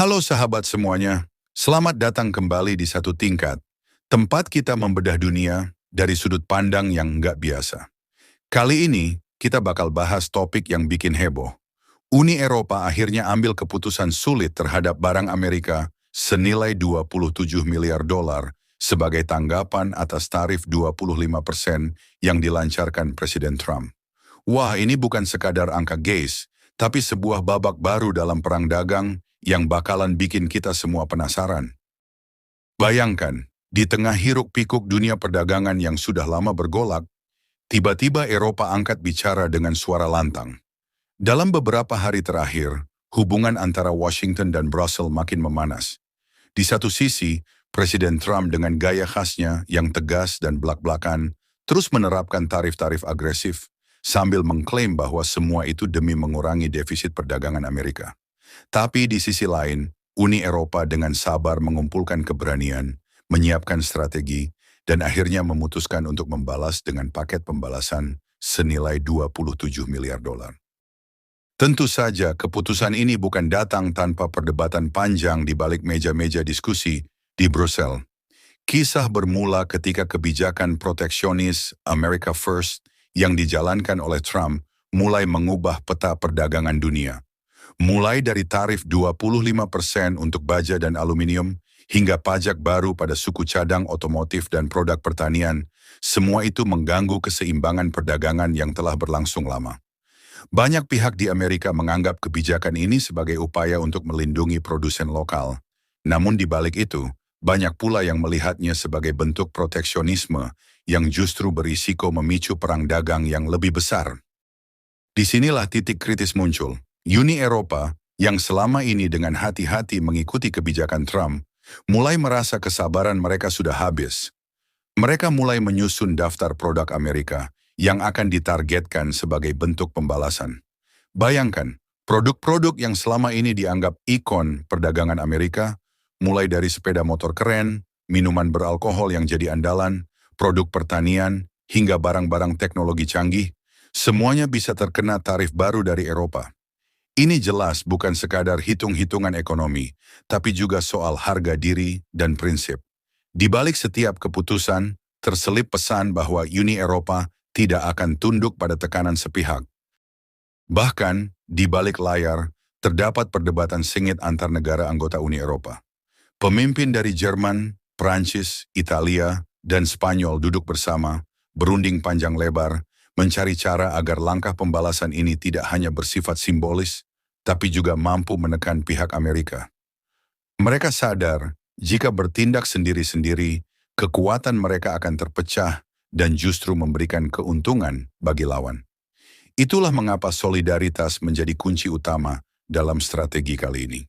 Halo sahabat semuanya, selamat datang kembali di Satu Tingkat, tempat kita membedah dunia dari sudut pandang yang nggak biasa. Kali ini, kita bakal bahas topik yang bikin heboh. Uni Eropa akhirnya ambil keputusan sulit terhadap barang Amerika senilai 27 miliar dolar sebagai tanggapan atas tarif 25% yang dilancarkan Presiden Trump. Wah, ini bukan sekadar angka guys, tapi sebuah babak baru dalam perang dagang yang bakalan bikin kita semua penasaran. Bayangkan, di tengah hiruk-pikuk dunia perdagangan yang sudah lama bergolak, tiba-tiba Eropa angkat bicara dengan suara lantang. Dalam beberapa hari terakhir, hubungan antara Washington dan Brussels makin memanas. Di satu sisi, Presiden Trump dengan gaya khasnya yang tegas dan blak-blakan terus menerapkan tarif-tarif agresif, sambil mengklaim bahwa semua itu demi mengurangi defisit perdagangan Amerika. Tapi di sisi lain, Uni Eropa dengan sabar mengumpulkan keberanian, menyiapkan strategi, dan akhirnya memutuskan untuk membalas dengan paket pembalasan senilai 27 miliar dolar. Tentu saja keputusan ini bukan datang tanpa perdebatan panjang di balik meja-meja diskusi di Brussels. Kisah bermula ketika kebijakan proteksionis America First yang dijalankan oleh Trump mulai mengubah peta perdagangan dunia. Mulai dari tarif 25% untuk baja dan aluminium, hingga pajak baru pada suku cadang otomotif dan produk pertanian, semua itu mengganggu keseimbangan perdagangan yang telah berlangsung lama. Banyak pihak di Amerika menganggap kebijakan ini sebagai upaya untuk melindungi produsen lokal. Namun di balik itu, banyak pula yang melihatnya sebagai bentuk proteksionisme yang justru berisiko memicu perang dagang yang lebih besar. Disinilah titik kritis muncul. Uni Eropa, yang selama ini dengan hati-hati mengikuti kebijakan Trump, mulai merasa kesabaran mereka sudah habis. Mereka mulai menyusun daftar produk Amerika yang akan ditargetkan sebagai bentuk pembalasan. Bayangkan, produk-produk yang selama ini dianggap ikon perdagangan Amerika, mulai dari sepeda motor keren, minuman beralkohol yang jadi andalan, produk pertanian, hingga barang-barang teknologi canggih, semuanya bisa terkena tarif baru dari Eropa. Ini jelas bukan sekadar hitung-hitungan ekonomi, tapi juga soal harga diri dan prinsip. Di balik setiap keputusan, terselip pesan bahwa Uni Eropa tidak akan tunduk pada tekanan sepihak. Bahkan, di balik layar, terdapat perdebatan sengit antar negara anggota Uni Eropa. Pemimpin dari Jerman, Prancis, Italia, dan Spanyol duduk bersama, berunding panjang lebar, mencari cara agar langkah pembalasan ini tidak hanya bersifat simbolis, tapi juga mampu menekan pihak Amerika. Mereka sadar, jika bertindak sendiri-sendiri, kekuatan mereka akan terpecah dan justru memberikan keuntungan bagi lawan. Itulah mengapa solidaritas menjadi kunci utama dalam strategi kali ini.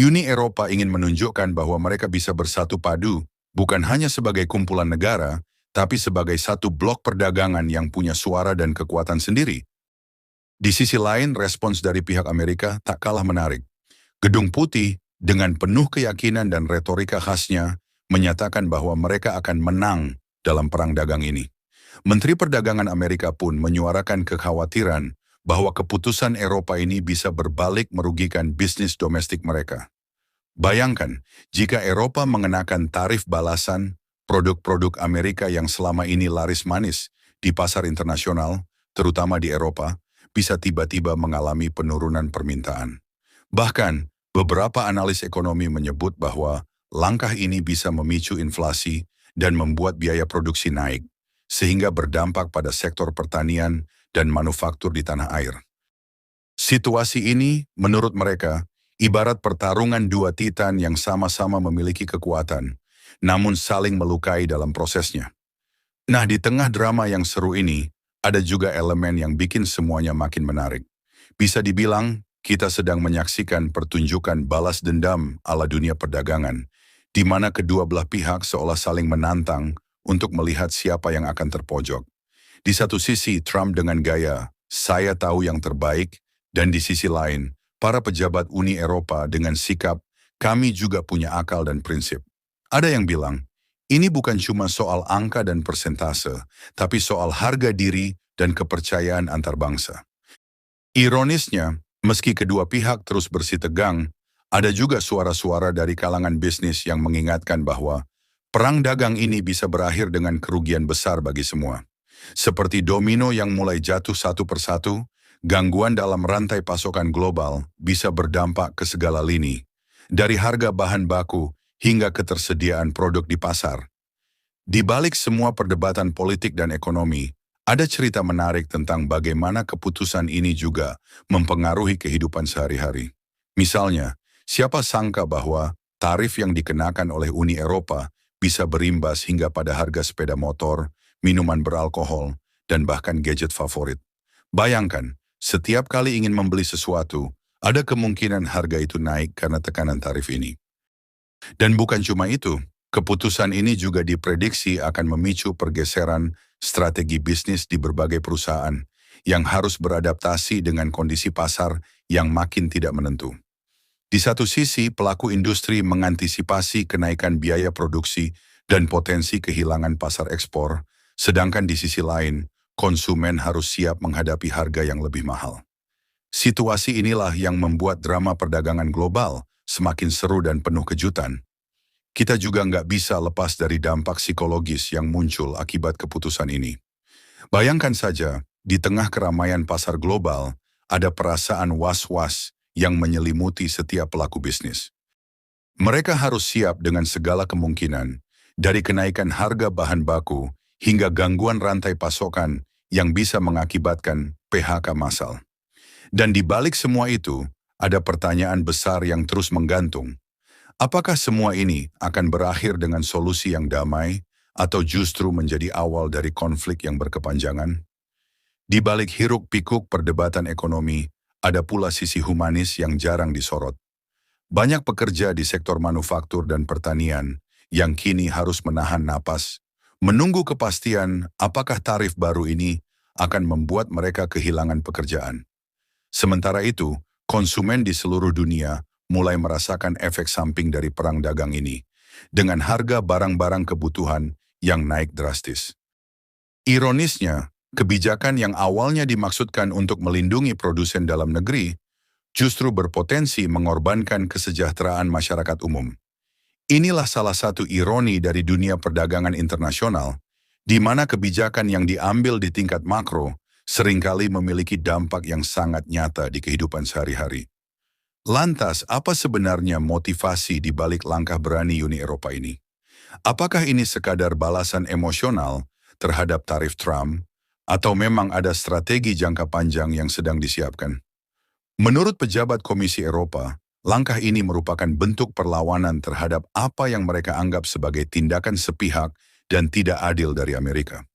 Uni Eropa ingin menunjukkan bahwa mereka bisa bersatu padu, bukan hanya sebagai kumpulan negara, tapi sebagai satu blok perdagangan yang punya suara dan kekuatan sendiri. Di sisi lain, respons dari pihak Amerika tak kalah menarik. Gedung Putih, dengan penuh keyakinan dan retorika khasnya, menyatakan bahwa mereka akan menang dalam perang dagang ini. Menteri Perdagangan Amerika pun menyuarakan kekhawatiran bahwa keputusan Eropa ini bisa berbalik merugikan bisnis domestik mereka. Bayangkan, jika Eropa mengenakan tarif balasan, produk-produk Amerika yang selama ini laris manis di pasar internasional, terutama di Eropa, bisa tiba-tiba mengalami penurunan permintaan. Bahkan, beberapa analis ekonomi menyebut bahwa langkah ini bisa memicu inflasi dan membuat biaya produksi naik, sehingga berdampak pada sektor pertanian dan manufaktur di tanah air. Situasi ini, menurut mereka, ibarat pertarungan dua titan yang sama-sama memiliki kekuatan, namun saling melukai dalam prosesnya. Nah, di tengah drama yang seru ini, ada juga elemen yang bikin semuanya makin menarik. Bisa dibilang, kita sedang menyaksikan pertunjukan balas dendam ala dunia perdagangan, di mana kedua belah pihak seolah saling menantang untuk melihat siapa yang akan terpojok. Di satu sisi, Trump dengan gaya, "Saya tahu yang terbaik," dan di sisi lain, para pejabat Uni Eropa dengan sikap, "Kami juga punya akal dan prinsip." Ada yang bilang, ini bukan cuma soal angka dan persentase, tapi soal harga diri dan kepercayaan antar bangsa. Ironisnya, meski kedua pihak terus bersitegang, Ada juga suara-suara dari kalangan bisnis yang mengingatkan bahwa perang dagang ini bisa berakhir dengan kerugian besar bagi semua. Seperti domino yang mulai jatuh satu persatu, gangguan dalam rantai pasokan global bisa berdampak ke segala lini, dari harga bahan baku hingga ketersediaan produk di pasar. Di balik semua perdebatan politik dan ekonomi, ada cerita menarik tentang bagaimana keputusan ini juga mempengaruhi kehidupan sehari-hari. Misalnya, siapa sangka bahwa tarif yang dikenakan oleh Uni Eropa bisa berimbas hingga pada harga sepeda motor, minuman beralkohol, dan bahkan gadget favorit. Bayangkan, setiap kali ingin membeli sesuatu, ada kemungkinan harga itu naik karena tekanan tarif ini. Dan bukan cuma itu, keputusan ini juga diprediksi akan memicu pergeseran strategi bisnis di berbagai perusahaan yang harus beradaptasi dengan kondisi pasar yang makin tidak menentu. Di satu sisi, pelaku industri mengantisipasi kenaikan biaya produksi dan potensi kehilangan pasar ekspor, sedangkan di sisi lain, konsumen harus siap menghadapi harga yang lebih mahal. Situasi inilah yang membuat drama perdagangan global semakin seru dan penuh kejutan. Kita juga nggak bisa lepas dari dampak psikologis yang muncul akibat keputusan ini. Bayangkan saja, di tengah keramaian pasar global, ada perasaan was-was yang menyelimuti setiap pelaku bisnis. Mereka harus siap dengan segala kemungkinan, dari kenaikan harga bahan baku hingga gangguan rantai pasokan yang bisa mengakibatkan PHK massal. Dan di balik semua itu, ada pertanyaan besar yang terus menggantung. Apakah semua ini akan berakhir dengan solusi yang damai atau justru menjadi awal dari konflik yang berkepanjangan? Di balik hiruk-pikuk perdebatan ekonomi, ada pula sisi humanis yang jarang disorot. Banyak pekerja di sektor manufaktur dan pertanian yang kini harus menahan napas, menunggu kepastian apakah tarif baru ini akan membuat mereka kehilangan pekerjaan. Sementara itu, konsumen di seluruh dunia mulai merasakan efek samping dari perang dagang ini, dengan harga barang-barang kebutuhan yang naik drastis. Ironisnya, kebijakan yang awalnya dimaksudkan untuk melindungi produsen dalam negeri, justru berpotensi mengorbankan kesejahteraan masyarakat umum. Inilah salah satu ironi dari dunia perdagangan internasional, di mana kebijakan yang diambil di tingkat makro seringkali memiliki dampak yang sangat nyata di kehidupan sehari-hari. Lantas, apa sebenarnya motivasi di balik langkah berani Uni Eropa ini? Apakah ini sekadar balasan emosional terhadap tarif Trump, atau memang ada strategi jangka panjang yang sedang disiapkan? Menurut pejabat Komisi Eropa, langkah ini merupakan bentuk perlawanan terhadap apa yang mereka anggap sebagai tindakan sepihak dan tidak adil dari Amerika.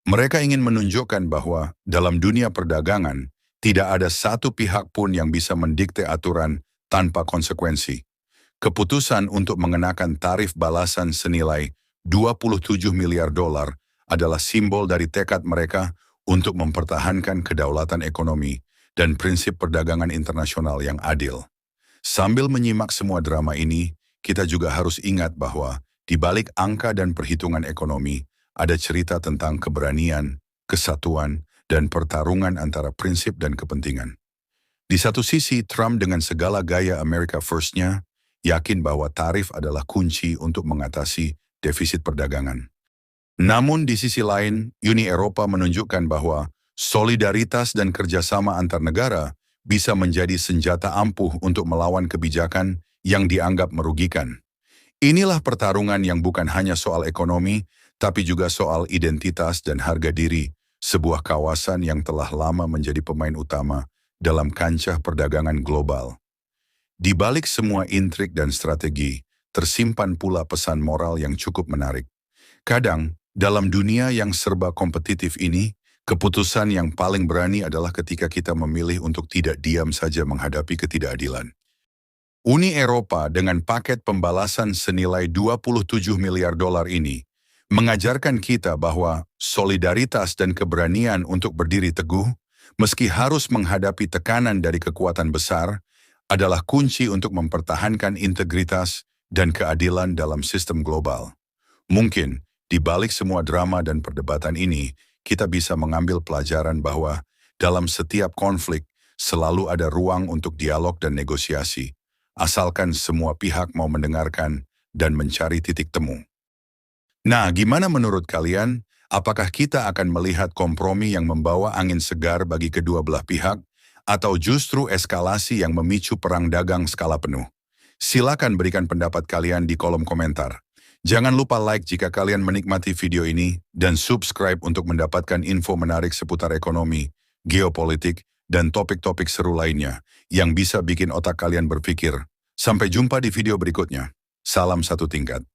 Mereka ingin menunjukkan bahwa dalam dunia perdagangan, tidak ada satu pihak pun yang bisa mendikte aturan tanpa konsekuensi. Keputusan untuk mengenakan tarif balasan senilai 27 miliar dolar adalah simbol dari tekad mereka untuk mempertahankan kedaulatan ekonomi dan prinsip perdagangan internasional yang adil. Sambil menyimak semua drama ini, kita juga harus ingat bahwa di balik angka dan perhitungan ekonomi, ada cerita tentang keberanian, kesatuan, dan pertarungan antara prinsip dan kepentingan. Di satu sisi, Trump dengan segala gaya America First-nya, yakin bahwa tarif adalah kunci untuk mengatasi defisit perdagangan. Namun di sisi lain, Uni Eropa menunjukkan bahwa solidaritas dan kerjasama antar negara bisa menjadi senjata ampuh untuk melawan kebijakan yang dianggap merugikan. Inilah pertarungan yang bukan hanya soal ekonomi, tapi juga soal identitas dan harga diri, sebuah kawasan yang telah lama menjadi pemain utama dalam kancah perdagangan global. Di balik semua intrik dan strategi, tersimpan pula pesan moral yang cukup menarik. Kadang, dalam dunia yang serba kompetitif ini, keputusan yang paling berani adalah ketika kita memilih untuk tidak diam saja menghadapi ketidakadilan. Uni Eropa dengan paket pembalasan senilai 27 miliar dolar ini mengajarkan kita bahwa solidaritas dan keberanian untuk berdiri teguh, meski harus menghadapi tekanan dari kekuatan besar, adalah kunci untuk mempertahankan integritas dan keadilan dalam sistem global. Mungkin, di balik semua drama dan perdebatan ini, kita bisa mengambil pelajaran bahwa dalam setiap konflik selalu ada ruang untuk dialog dan negosiasi, asalkan semua pihak mau mendengarkan dan mencari titik temu. Nah, gimana menurut kalian? Apakah kita akan melihat kompromi yang membawa angin segar bagi kedua belah pihak, atau justru eskalasi yang memicu perang dagang skala penuh? Silakan berikan pendapat kalian di kolom komentar. Jangan lupa like jika kalian menikmati video ini, dan subscribe untuk mendapatkan info menarik seputar ekonomi, geopolitik, dan topik-topik seru lainnya yang bisa bikin otak kalian berpikir. Sampai jumpa di video berikutnya. Salam satu tingkat.